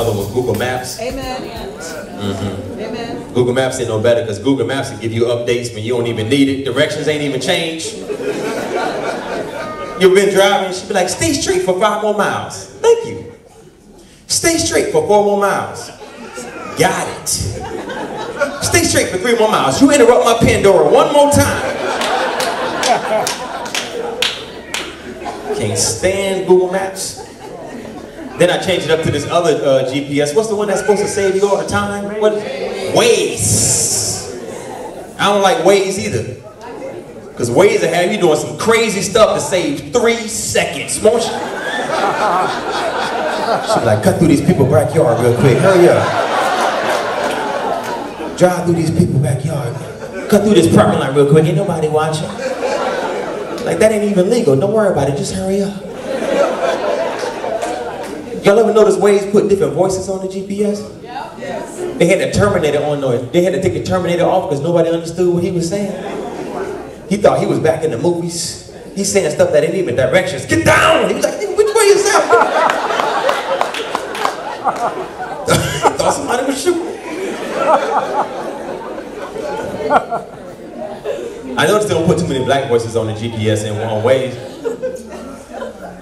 other one, Google Maps. Amen. Amen. Google Maps ain't no better because Google Maps will give you updates when you don't even need it. Directions ain't even changed. You've been driving, she'd be like, stay straight for 5 more miles. Thank you. Stay straight for 4 more miles. Got it. Stay straight for 3 more miles. You interrupt my Pandora one more time. Can't stand Google Maps. Then I changed it up to this other GPS. What's the one that's supposed to save you all the time? What? Waze. I don't like Waze either. Because Waze will have you doing some crazy stuff to save 3 seconds, won't you? She'll be like, cut through these people's backyard real quick. Hurry up. Drive through these people's backyard. Cut through this parking lot real quick. Ain't nobody watching. Like, that ain't even legal. Don't worry about it. Just hurry up. Y'all ever notice Waze put different voices on the GPS? Yeah. Yes. They had the Terminator on there. They had to take the Terminator off because nobody understood what he was saying. He thought he was back in the movies. He's saying stuff that ain't even directions. Get down! He was like, which way is that? Thought somebody was shooting. I noticed they don't put too many black voices on the GPS in one way.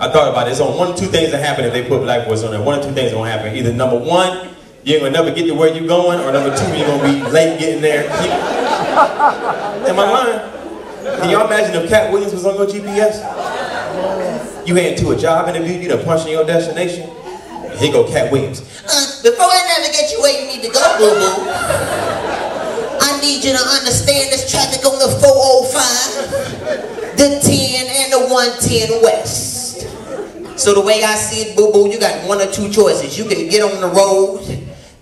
I thought about it. There's only 1 or 2 things that happen if they put black voices on there. 1 or 2 things gonna happen. Either number 1, you ain't gonna never get to where you're going, or number 2, you're gonna be late getting there. Am I lying? Can y'all imagine if Cat Williams was on your GPS? You heading to a job interview, you done punched in your destination. Here go Cat Williams. Before I navigate you where you need to go, boo-boo, I need you to understand this traffic on the 405, the 10, and the 110 West. So the way I see it, boo-boo, you got 1 or 2 choices. You can get on the road,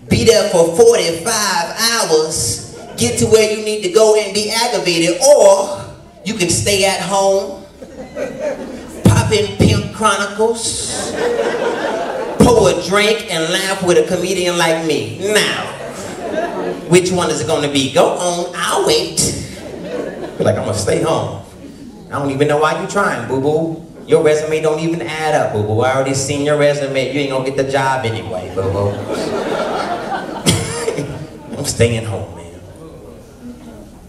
be there for 45 hours, get to where you need to go and be aggravated, or you can stay at home, pop in Pimp Chronicles, pour a drink, and laugh with a comedian like me. Now, which one is it going to be? Go on, I'll wait. Feel like I'm gonna stay home. I don't even know why you're trying, boo-boo. Your resume don't even add up, boo-boo. I already seen your resume. You ain't gonna get the job anyway, boo-boo. I'm staying home, man.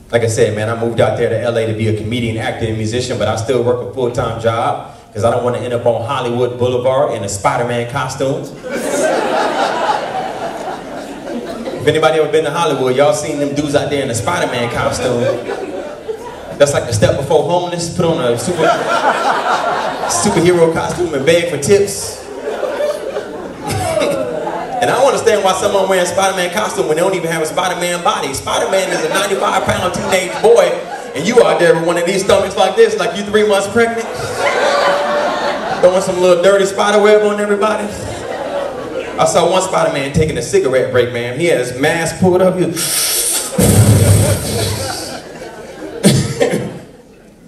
Like I said, man, I moved out there to LA to be a comedian, actor, and musician, but I still work a full-time job because I don't want to end up on Hollywood Boulevard in a Spiderman costume. If anybody ever been to Hollywood, y'all seen them dudes out there in a Spiderman costume. That's like the step before homeless, put on a superhero costume and beg for tips. And I don't understand why someone wearing a Spider-Man costume when they don't even have a Spider-Man body. Spider-Man is a 95-pound teenage boy, and you out there with one of these stomachs like this, like you 3 months pregnant, throwing some little dirty spider web on everybody. I saw one Spider-Man taking a cigarette break, man. He had his mask pulled up. He was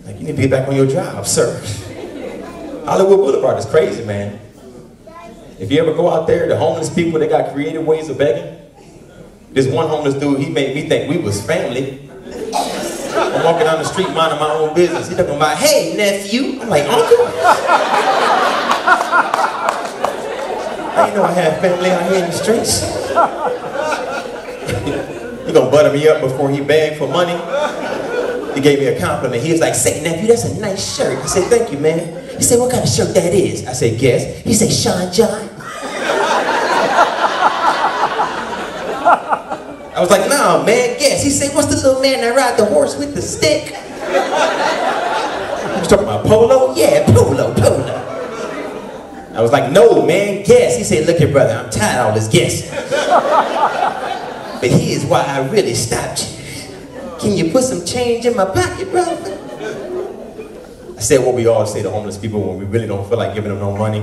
like, you need to get back on your job, sir. Hollywood Boulevard is crazy, man. If you ever go out there, the homeless people, they got creative ways of begging. This one homeless dude, he made me think we was family. I'm walking down the street minding my own business. He talking about, hey, nephew. I'm like, uncle? I didn't know I had family out here in the streets. He gonna butter me up before he begged for money. He gave me a compliment. He was like, say, nephew, that's a nice shirt. I said, thank you, man. He said, what kind of shirt that is? I said, guess. He said, Sean John. I was like, no, man, guess. He said, what's the little man that ride the horse with the stick? You talking about Polo? Yeah, Polo. I was like, no, man, guess. He said, look here, brother, I'm tired of all this guessing. But here's why I really stopped you. Can you put some change in my pocket, brother? I said what we all say to homeless people when we really don't feel like giving them no money.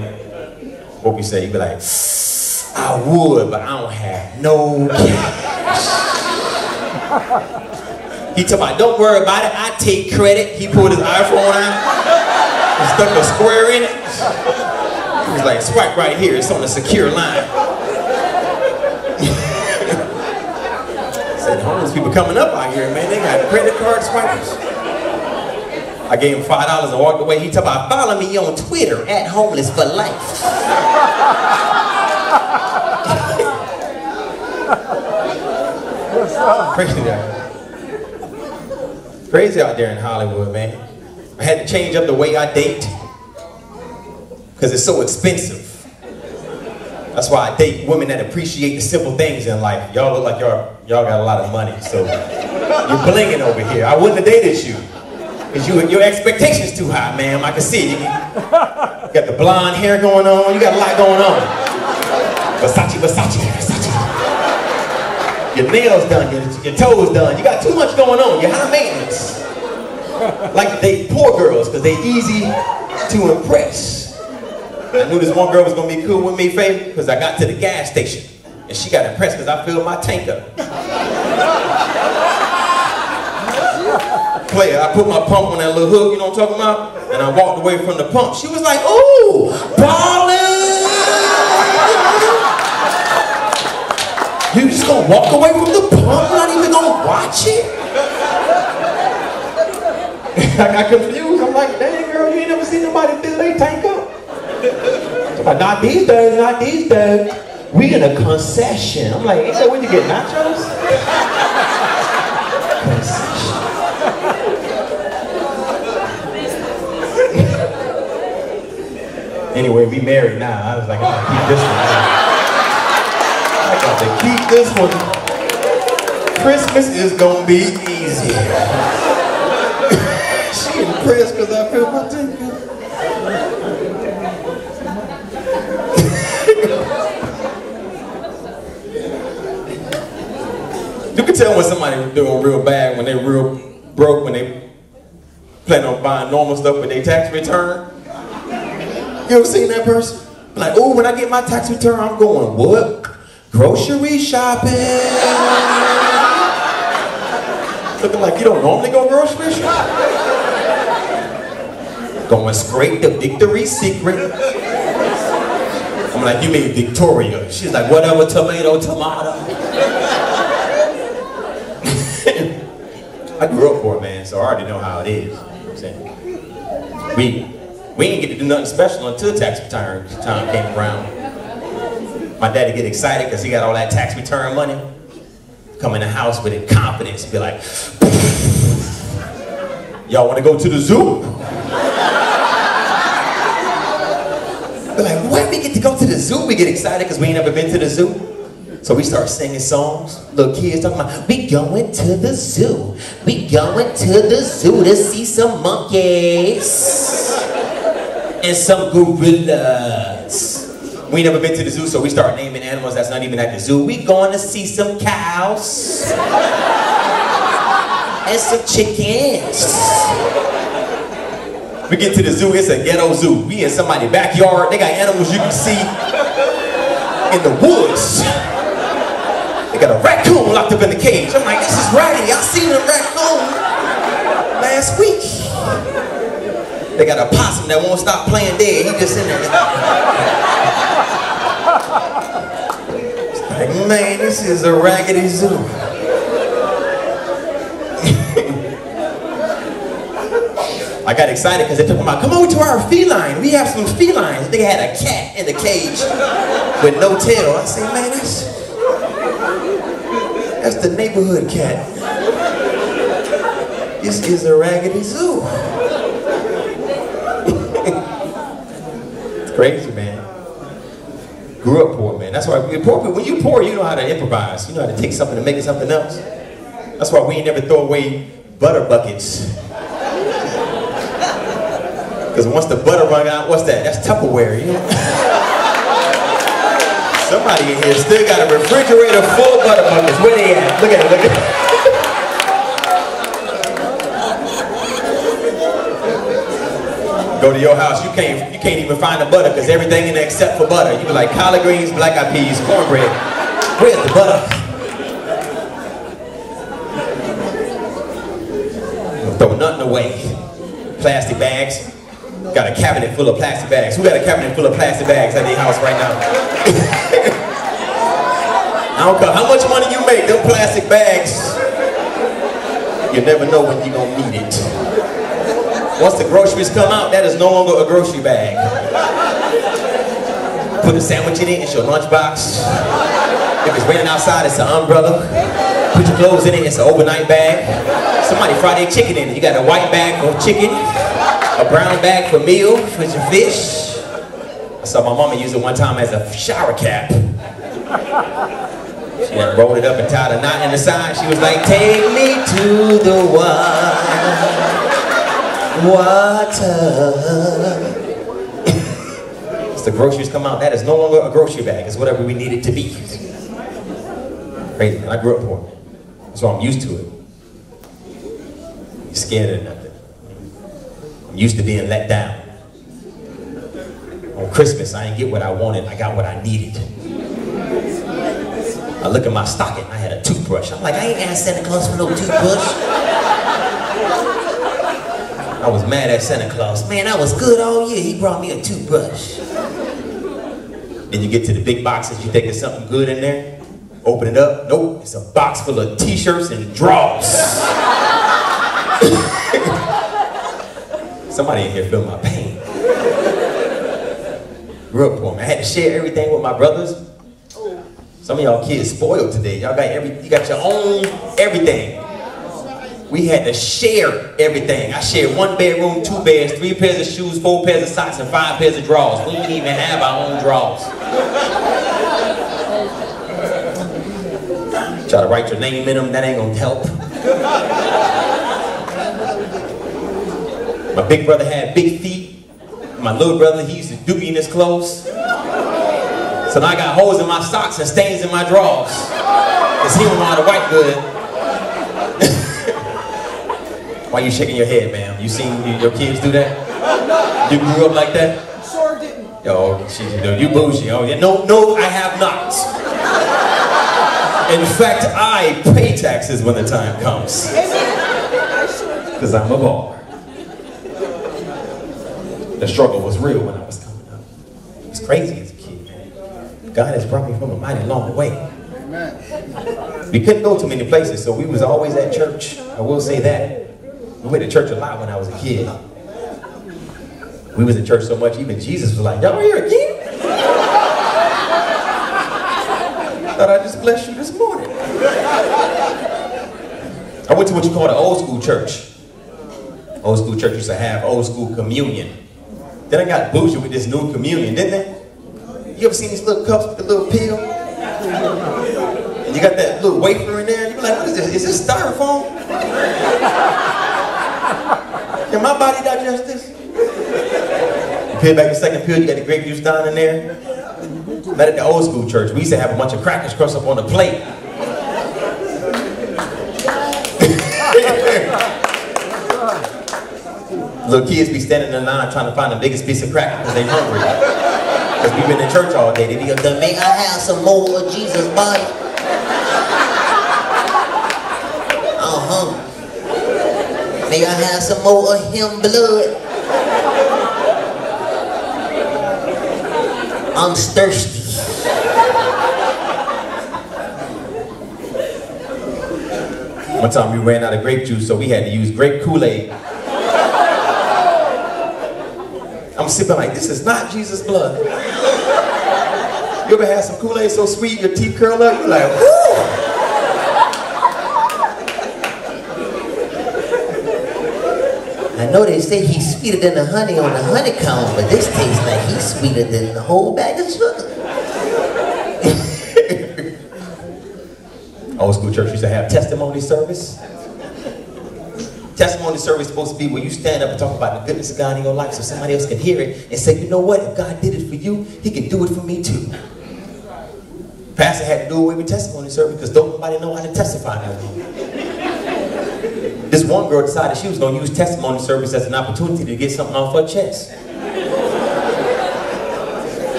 What we say, you be like, I would, but I don't have no cash. He told me, don't worry about it, I take credit. He pulled his iPhone out and stuck a square in it. He was like, swipe right here, it's on a secure line. I said, homeless people coming up out here, man, they got credit card swipers. I gave him $5 and walked away. He told me, follow me on Twitter @homelessforlife. Crazy out here. Crazy out there in Hollywood, man. I had to change up the way I date because it's so expensive. That's why I date women that appreciate the simple things in life. Y'all look like y'all got a lot of money, so you're blinging over here. I wouldn't have dated you because your expectations too high, ma'am. I can see it. You got the blonde hair going on. You got a lot going on. Versace, Versace, Versace. Your nails done, your toes done. You got too much going on. You're high maintenance. Like they poor girls because they easy to impress. I knew this one girl was gonna be cool with me, Faith, because I got to the gas station and she got impressed because I filled my tank up. Player, I put my pump on that little hook, you know what I'm talking about? And I walked away from the pump. She was like, "Ooh, ballin'!" You just gonna walk away from the pump, not even gonna watch it? I got confused. I'm like, "Dang, girl, you ain't never seen nobody fill their tank up." Not these days, not these days. We in a concession. I'm like, ain't that when you get nachos? Concession. Anyway, we married now. I was like, I gotta keep this one. I got to keep this one. Christmas is gonna be easy. She impressed because I filled my tank up. You can tell when somebody's doing real bad, when they're real broke, when they plan on buying normal stuff with their tax return. You ever seen that person? Like, oh, when I get my tax return, I'm going, what? Grocery shopping. Looking like you don't normally go grocery shopping. Going straight to Victoria's Secret. I'm like, you mean Victoria? She's like, whatever, tomato. I grew up poor, man, so I already know how it is. You know what I'm saying? We didn't get to do nothing special until tax return time came around. My daddy get excited because he got all that tax return money. Come in the house with it, confidence, be like, y'all want to go to the zoo? Be like, when we get to go to the zoo, we get excited because we ain't never been to the zoo. So we start singing songs. Little kids talking about, we going to the zoo. We going to the zoo to see some monkeys and some gorillas. We ain't never been to the zoo, so we start naming animals that's not even at the zoo. We going to see some cows and some chickens. We get to the zoo, it's a ghetto zoo. We in somebody's backyard. They got animals you can see in the woods. They got a raccoon locked up in the cage. I'm like, this is raggedy. I seen a raccoon last week. They got a possum that won't stop playing dead. He just in there. It's like, man, this is a raggedy zoo. I got excited because they took them out. Come over to our feline. We have some felines. They had a cat in the cage with no tail. I said, man, that's the neighborhood cat. This is a raggedy zoo. It's crazy, man. Grew up poor, man. That's why when you're poor, you know how to improvise. You know how to take something and make it something else. That's why we ain't never throw away butter buckets. Because once the butter run out, what's that? That's Tupperware, you know? Somebody in here still got a refrigerator full of butter buckets. Where they at? Look at it, look at it. Go to your house, you can't even find the butter because everything in there except for butter. You be like collard greens, black eyed peas, cornbread. Where's the butter? Don't throw nothing away. Plastic bags. Got a cabinet full of plastic bags. Who got a cabinet full of plastic bags at their house right now? I don't care how much money you make, them plastic bags, you never know when you're gonna need it. Once the groceries come out, that is no longer a grocery bag. Put a sandwich in it, it's your lunchbox. If it's raining outside, it's an umbrella. Put your clothes in it, it's an overnight bag. Somebody fry their chicken in it. You got a white bag for chicken, a brown bag for meal, for your fish. I saw my mama use it one time as a shower cap. She went and rolled it up and tied a knot in the side. She was like, take me to the water. As the groceries come out, that is no longer a grocery bag. It's whatever we need it to be. Crazy, man. I grew up poor. So I'm used to it. I'm scared of nothing. I'm used to being let down. On Christmas, I didn't get what I wanted. I got what I needed. I look at my stocking, I had a toothbrush. I'm like, I ain't asked Santa Claus for no toothbrush. I was mad at Santa Claus. Man, I was good all year. He brought me a toothbrush. Then you get to the big boxes, you think there's something good in there. Open it up, nope, it's a box full of t-shirts and drawers. Somebody in here feel my pain. Grew up poor, man. I had to share everything with my brothers. Some of y'all kids spoiled today. Y'all got you got your own everything. We had to share everything. I shared 1 bedroom, 2 beds, 3 pairs of shoes, 4 pairs of socks, and 5 pairs of drawers. We didn't even have our own drawers. Try to write your name in them, that ain't gonna help. My big brother had big feet. My little brother, he used to dookie in his clothes. So now I got holes in my socks and stains in my drawers. Cause he don't know how to wipe good. Why you shaking your head, ma'am? You seen your kids do that? You grew up like that? Sure didn't. Yo, you bougie. Oh yeah, no, I have not. In fact, I pay taxes when the time comes. Because I'm a baller. The struggle was real when I was coming up. It was crazy as a kid, man. God has brought me from a mighty long way. We couldn't go too many places, so we was always at church. I will say that. We went to church a lot when I was a kid. We was in church so much, even Jesus was like, y'all here again? Thought I just blessed you this morning. I went to what you call the old school church. Old school church used to have old school communion. Then I got bougie with this new communion, didn't they? You ever seen these little cups with the little pill? And you got that little wafer in there, you're like, what is this? Is this styrofoam? Can my body digest this? You peel back the second pill, you got the grape juice down in there. Not at the old school church. We used to have a bunch of crackers crushed up on the plate. Little kids be standing in line trying to find the biggest piece of cracker because they hungry. Because we've been in church all day. They be like, may I have some more of Jesus' body? I'm hungry. May I have some more of him blood? I'm thirsty. One time we ran out of grape juice, so we had to use grape Kool-Aid. I'm sipping like, this is not Jesus' blood. You ever had some Kool-Aid so sweet your teeth curl up? You're like, whoo! I know they say he's sweeter than the honey on the honeycomb, but this tastes like he's sweeter than the whole bag of sugar. Old school church used to have testimony service. Testimony service is supposed to be where you stand up and talk about the goodness of God in your life so somebody else can hear it and say, you know what, if God did it for you, he can do it for me too. Pastor had to do away with testimony service because don't nobody know how to testify no more. This one girl decided she was going to use testimony service as an opportunity to get something off her chest.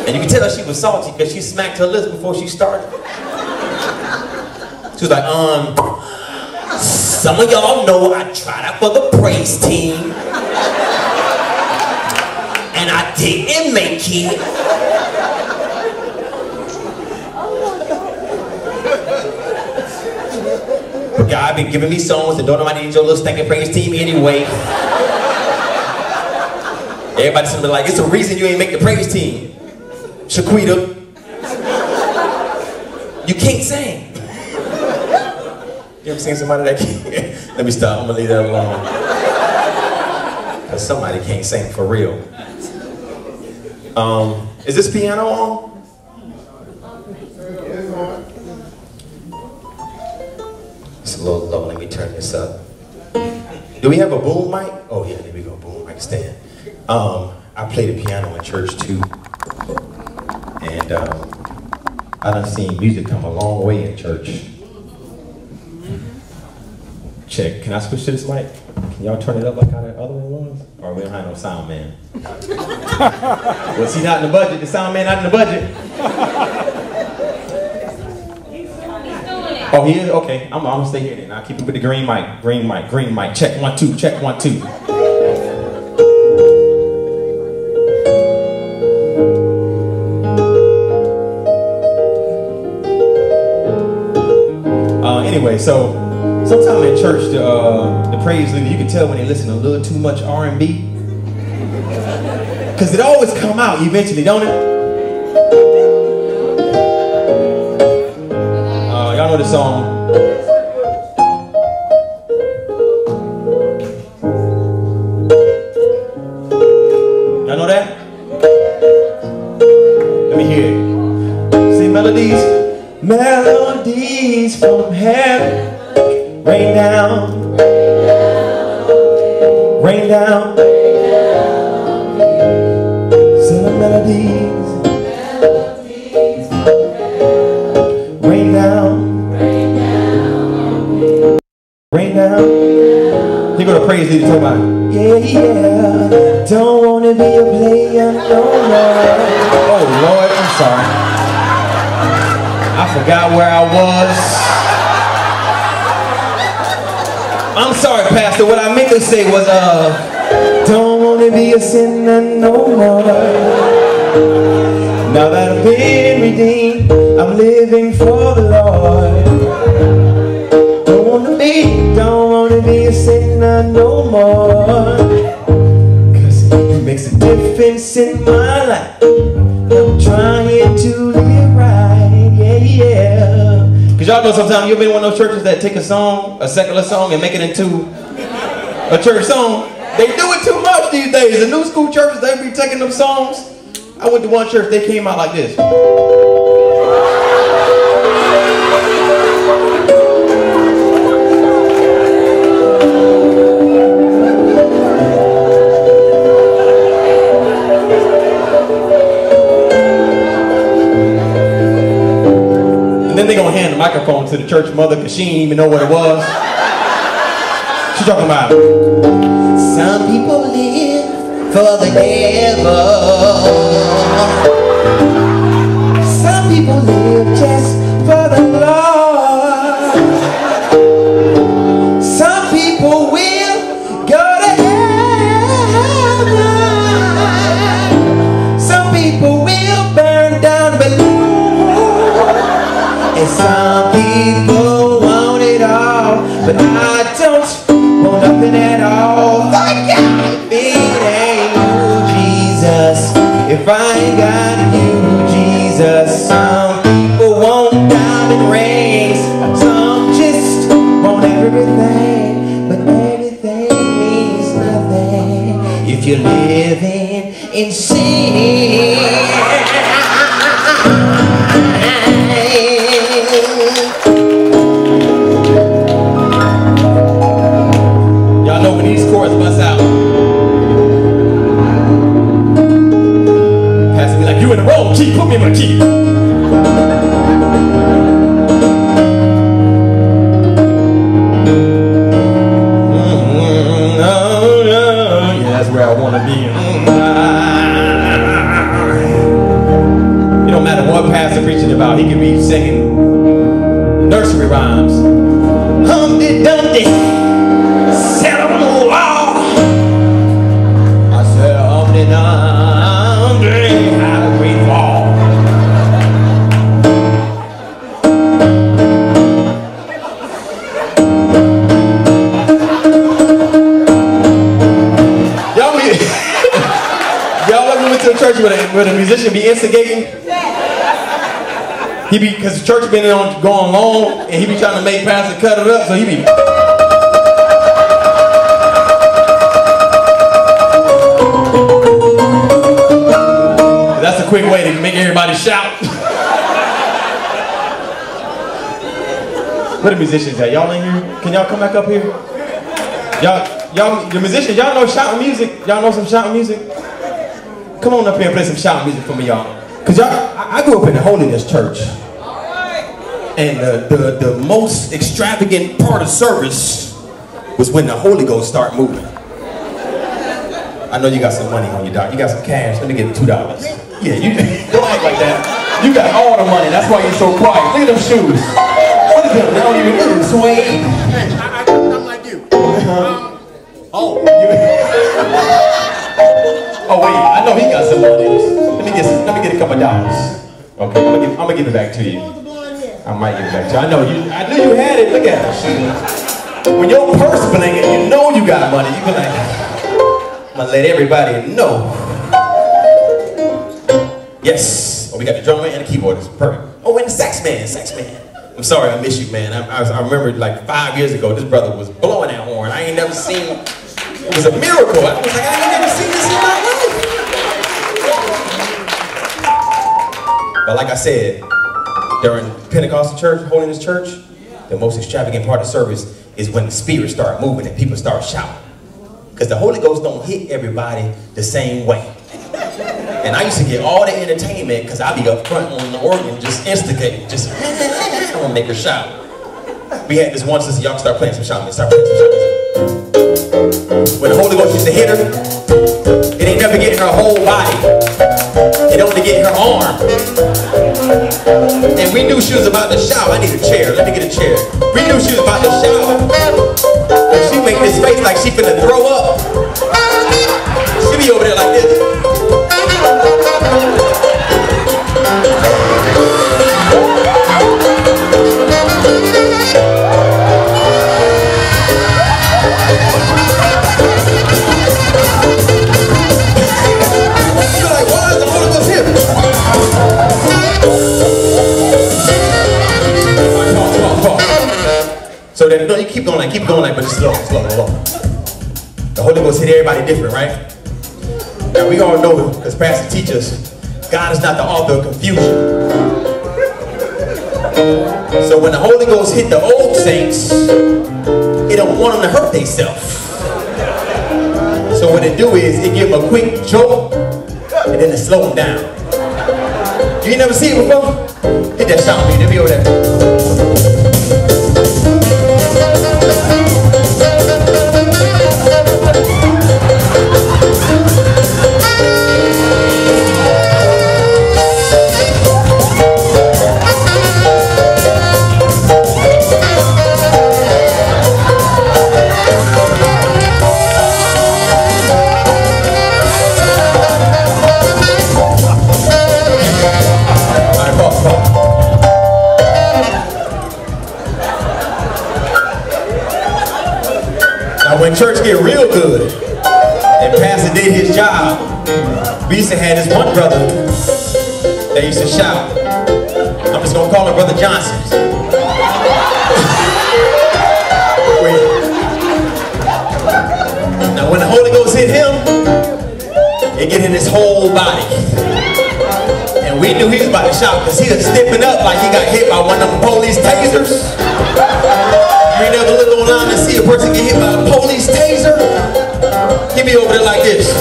And you can tell her she was salty because she smacked her lips before she started. She was like, some of y'all know I tried out for the praise team. And I didn't make it. But God been giving me songs that don't know I need your little stinking praise team anyway. Everybody's gonna be like, it's the reason you ain't make the praise team. Shaquita. You can't sing. You ever seen somebody that can't? Let me stop, I'm gonna leave that alone. Because somebody can't sing for real. Is this piano on? It's a little low, let me turn this up. Do we have a boom mic? Oh yeah, there we go, boom mic stand. I play the piano in church too. And I done seen music come a long way in church. Check, can I switch to this mic? Can y'all turn it up like how that other one was? Or we don't have no sound man? Was he not in the budget? The sound man not in the budget? Oh, he is? Okay, I'm gonna stay here then. I'll keep it with the green mic, green mic, green mic. Check, 1, 2, check, 1, 2. Anyway, so sometime in church, the praise leader, you can tell when they listen a little too much R&B. Because it always come out eventually, don't it? Y'all know this song. Y'all know that? Let me hear it. Sing melodies. Melodies from heaven. Rain down. Rain down. Sing the melodies. Rain down. Rain down. Here go the praise leader talking about, yeah, yeah. Don't want to be a player no more. Oh, Lord, I'm sorry. I forgot where I was. I'm sorry, Pastor. What I meant to say was, don't want to be a sinner no more. Now that I've been redeemed, I'm living for the Lord. Don't want to be a sinner no more. Cause it makes a difference in my life. I'm trying to live right, yeah, yeah. Cause y'all know sometimes you've been in one of those churches that take a song, a secular song, and make it into a church song. They do it too much these days. The new school churches, they be taking them songs. I went to one church, they came out like this. Then they're gonna hand the microphone to the church mother because she didn't even know what it was. She's talking about, some people live for the devil. Some people live just for the Lord. Some people will go to heaven. Some people will burn down below. And some people want it all, but I don't want nothing at all. Thank you. If it ain't you, Jesus, if I ain't got you, Jesus. Some people want diamond rings, some just want everything, but everything means nothing if you're living in sin. Y'all know when these chords bust out, Pastor be like, you in the wrong key, put me in my key. Yeah, that's where I want to be. It don't matter what Pastor preaching about, he can be singing nursery rhymes. Humpty Dumpty sat on the wall. I said, Humpty Dumpty had a great fall. Y'all ever went to a church where a musician be instigating? Because the church been going long, and he be trying to make pastor cut it up, so he be. That's a quick way to make everybody shout. Where the musicians at? Y'all in here? Can y'all come back up here? Y'all, the musicians, y'all know shouting music? Y'all know some shouting music? Come on up here and play some shouting music for me, y'all. Cause y'all, I grew up in the holiness church. And the most extravagant part of service was when the Holy Ghost start moving. I know you got some money on you, Doc. You got some cash. Let me get $2. Yeah, you don't act like that. You got all the money. That's why you're so quiet. Look at them shoes. What is them? They don't even look suede. I'm like you. Oh, wait. I know he got some money. Let me get a couple dollars. Okay, I'm gonna give it back to you. I might give it back to you. I knew you had it. Look at it. When your purse blinking, you know you got money. You be like, I'm gonna let everybody know. Yes. Oh, we got the drummer and the keyboardist. Perfect. Oh, and the sax man. I'm sorry, I miss you, man. I remember like 5 years ago, this brother was blowing that horn. I ain't never seen. It was a miracle. I was like, I ain't never seen this in my life. But like I said, during Pentecostal church, Holiness church, the most extravagant part of service is when the Spirit start moving and people start shouting. Because the Holy Ghost don't hit everybody the same way. And I used to get all the entertainment because I'd be up front on the organ just instigating, just I'm gonna make her shout. We had this one sister, y'all start playing some shouting, When the Holy Ghost used to hit her, it ain't never getting her whole body. It only getting her arm. And we knew she was about to shout. I need a chair. Let me get a chair. We knew she was about to shout. And she make this face like she finna throw up. She be over there like this. You're like, why is the Holy Ghost here? So then, no, you keep going like, but just slow. The Holy Ghost hit everybody different, right? Now we all know, because Pastor teaches, God is not the author of confusion. So when the Holy Ghost hit the old saints, it don't want them to hurt themselves. So what it do is, it give them a quick jolt, and then it slow them down. You ain't never seen it before? Hit that shout me, they'll be over there. When church get real good, and Pastor did his job, we used to have this one brother that used to shout. I'm just gonna call him Brother Johnson. Now when the Holy Ghost hit him, it get in his whole body. And we knew he was about to shout because he was stepping up like he got hit by one of them police tasers. You ain't never look online and see a person get hit by a police taser? He be over there like this.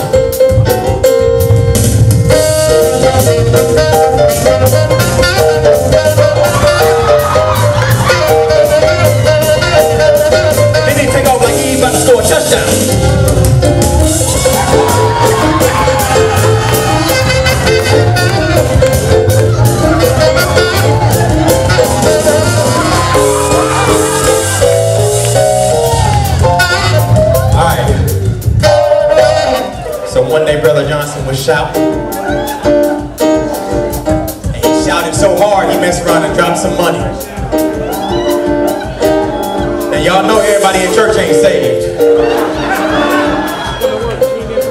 Then he take off like he about to score a touchdown. One day Brother Johnson was shouting, and he shouted so hard he messed around and dropped some money. And y'all know everybody in church ain't saved.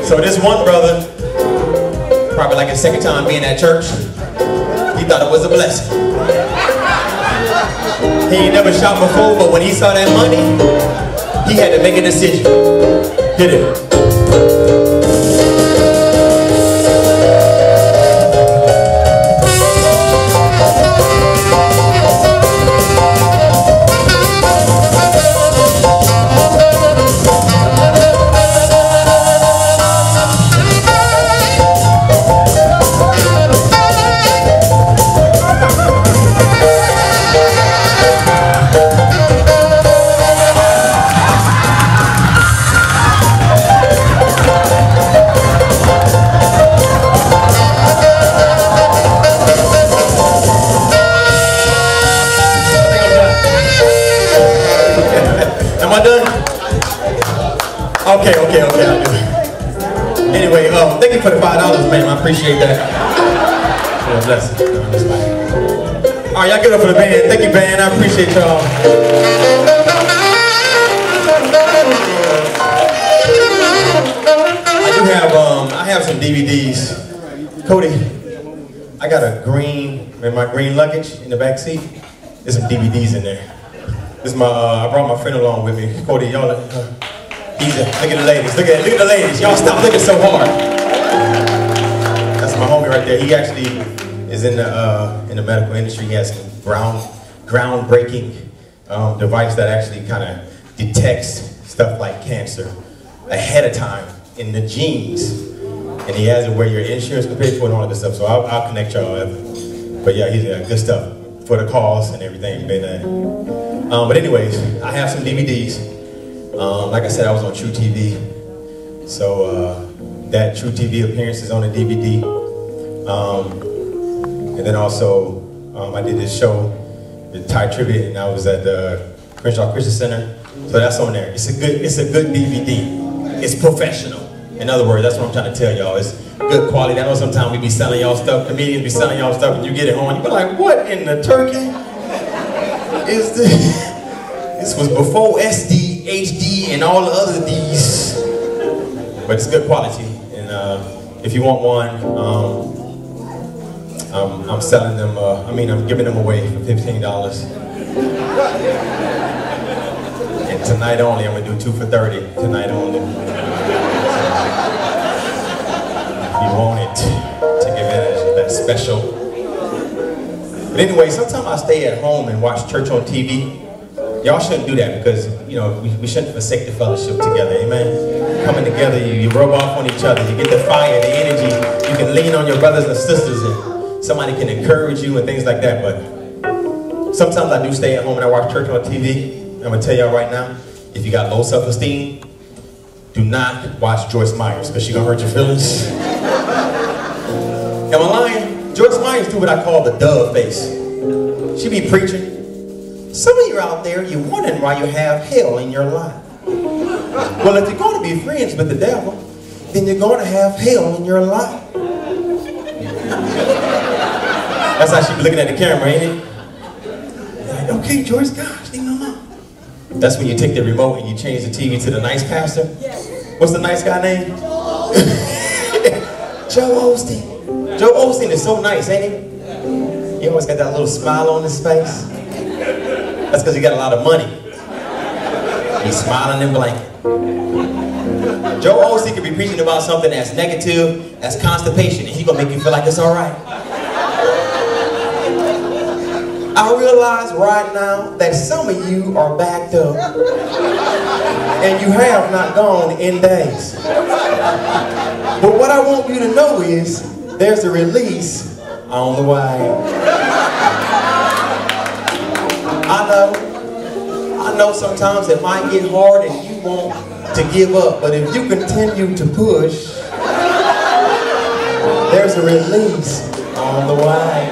So this one brother, probably like his second time being at church, he thought it was a blessing. He ain't never shot before, but when he saw that money, he had to make a decision. Hit it. Okay, I'll do it. Anyway, thank you for the $5, man. I appreciate that. God bless you. All right, y'all give it up for the band. Thank you, band. I appreciate y'all. I have some DVDs. Cody, I got a my green luggage in the back seat. There's some DVDs in there. This is my, I brought my friend along with me. Cody, y'all. Look at the ladies. Look at the ladies. Y'all stop looking so hard. That's my homie right there. He actually is in the medical industry. He has some groundbreaking device that actually kind of detects stuff like cancer ahead of time in the genes. And he has it where your insurance can pay for it and all of this stuff. So I'll connect y'all. But yeah, he's good stuff for the calls and everything. But anyways, I have some DVDs. Like I said, I was on True TV, so that True TV appearance is on the DVD. And then also, I did this show, the Thai Tribute, and I was at the Crenshaw Christian Center, so that's on there. It's a good DVD. It's professional. In other words, that's what I'm trying to tell y'all. It's good quality. I know sometimes we be selling y'all stuff, comedians be selling y'all stuff, and you get it home, you be like, what in the turkey is this? This was before SD, HD, and all the other D's. But it's good quality. And if you want one, I'm selling them, I'm giving them away for $15. And tonight only, I'm gonna do 2 for $30. Tonight only. If you want it, to give it that special. But anyway, sometimes I stay at home and watch church on TV. Y'all shouldn't do that because, we shouldn't forsake the fellowship together, amen? Coming together, you rub off on each other, you get the fire, the energy, you can lean on your brothers and sisters and somebody can encourage you and things like that. But sometimes I do stay at home and I watch church on TV. I'm going to tell y'all right now, if you got low self-esteem, do not watch Joyce Myers because she's going to hurt your feelings. Am I lying? Joyce Myers do what I call the dove face. She be preaching. Some of you out there, you're wondering why you have hell in your life. Well, if you're going to be friends with the devil, then you're going to have hell in your life. That's how she be looking at the camera, ain't it? Like, okay, Joyce, gosh, leave me alone. That's when you take the remote and you change the TV to the nice pastor. What's the nice guy name? Joe Osteen. Joe Osteen is so nice, ain't he? He always got that little smile on his face. That's because he got a lot of money. He's smiling and blanking. Joe Osteen could be preaching about something that's negative, that's constipation, and he's going to make you feel like it's all right. I realize right now that some of you are backed up and you have not gone in days. But what I want you to know is there's a release on the way. I know sometimes it might get hard and you want to give up, but if you continue to push, there's a release on the way.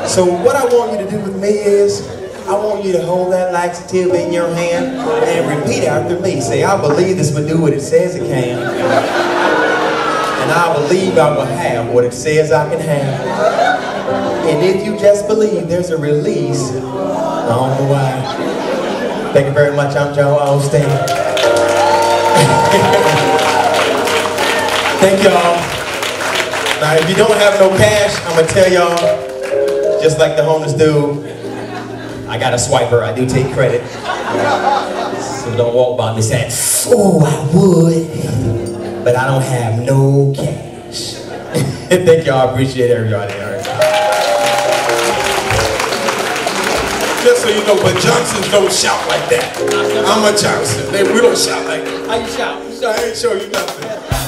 So what I want you to do with me is, I want you to hold that laxative in your hand and repeat after me. Say, I believe this will do what it says it can. And I believe I will have what it says I can have. And if you just believe, there's a release on the way. Thank you very much. I'm Joe Osteen. Thank y'all. Now, if you don't have no cash, I'm going to tell y'all, just like the homeless dude, I got a swiper, I do take credit. So don't walk by me saying, oh, I would, but I don't have no cash. Thank y'all, I appreciate everybody. All right. Just so you know, but Johnsons don't shout like that. I'm a Johnson. We don't shout like that. How you shout? I ain't show you nothing.